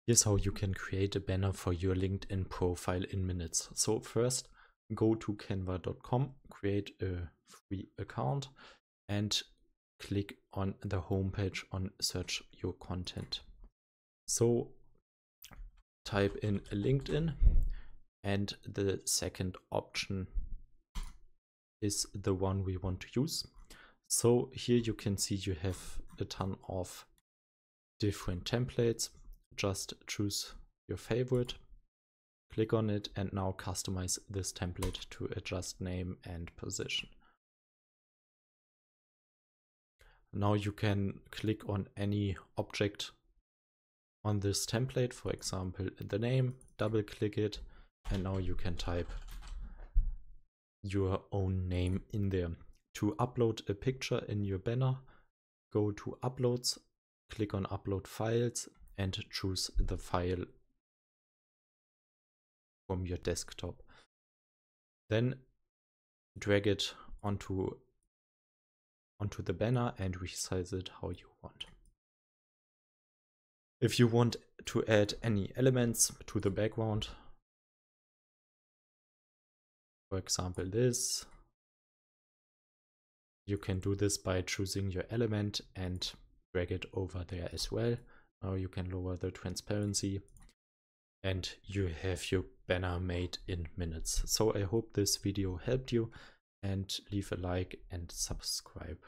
Here's how you can create a banner for your LinkedIn profile in minutes. So first, go to canva.com, create a free account, and click on the homepage on search your content. So type in LinkedIn, and the second option is the one we want to use. So here you can see you have a ton of different templates. Just choose your favorite, click on it, and now customize this template to adjust name and position. Now you can click on any object on this template, for example, the name, double click it, and now you can type your own name in there. To upload a picture in your banner, go to uploads, click on upload files, and choose the file from your desktop. Then drag it onto the banner and resize it how you want. If you want to add any elements to the background, for example this, you can do this by choosing your element and drag it over there as well. Now you can lower the transparency and you have your banner made in minutes. So I hope this video helped you, and leave a like and subscribe.